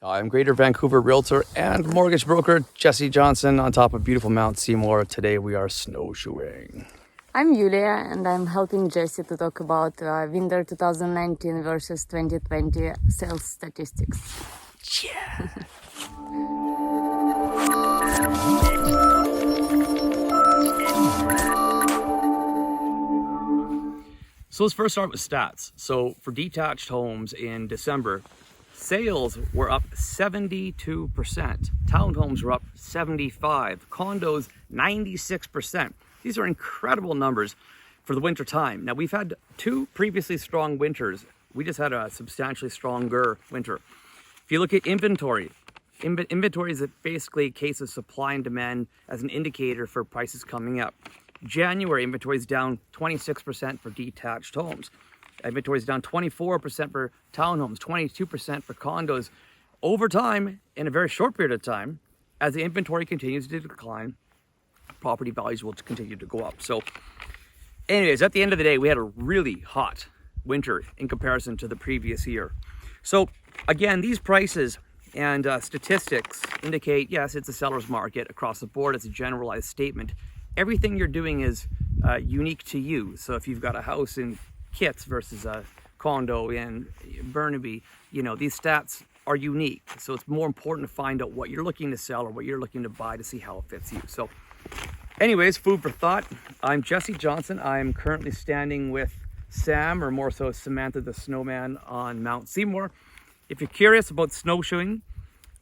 I'm Greater Vancouver Realtor and mortgage broker Jessi Johnson on top of beautiful Mount Seymour. Today we are snowshoeing. I'm Yulia and I'm helping Jessi to talk about winter 2019 versus 2020 sales statistics. Yeah. So let's first start with stats. So for detached homes in December, sales were up 72%. Townhomes were up 75%. Condos, 96%. These are incredible numbers for the winter time. Now we've had two previously strong winters. We just had a substantially stronger winter. If you look at inventory, inventory is basically a case of supply and demand as an indicator for prices coming up. January inventory is down 26% for detached homes. Inventory is down 24% for townhomes, 22% for condos. Over time, in a very short period of time, as the inventory continues to decline, property values will continue to go up. So anyways, at the end of the day, we had a really hot winter in comparison to the previous year. So again, these prices and statistics indicate, yes, it's a seller's market across the board. It's a generalized statement. Everything you're doing is unique to you. So if you've got a house in Kitts versus a condo in Burnaby, you know, these stats are unique. So it's more important to find out what you're looking to sell or what you're looking to buy to see how it fits you. So anyways, food for thought. I'm Jessi Johnson. I'm currently standing with Sam, or more so Samantha the Snowman, on Mount Seymour. If you're curious about snowshoeing,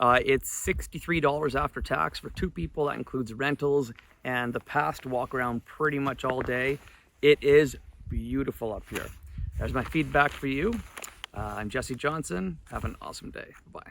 it's $63 after tax for two people. That includes rentals and the pass to walk around pretty much all day. It is beautiful up here. There's my feedback for you. I'm Jessi Johnson. Have an awesome day. Bye.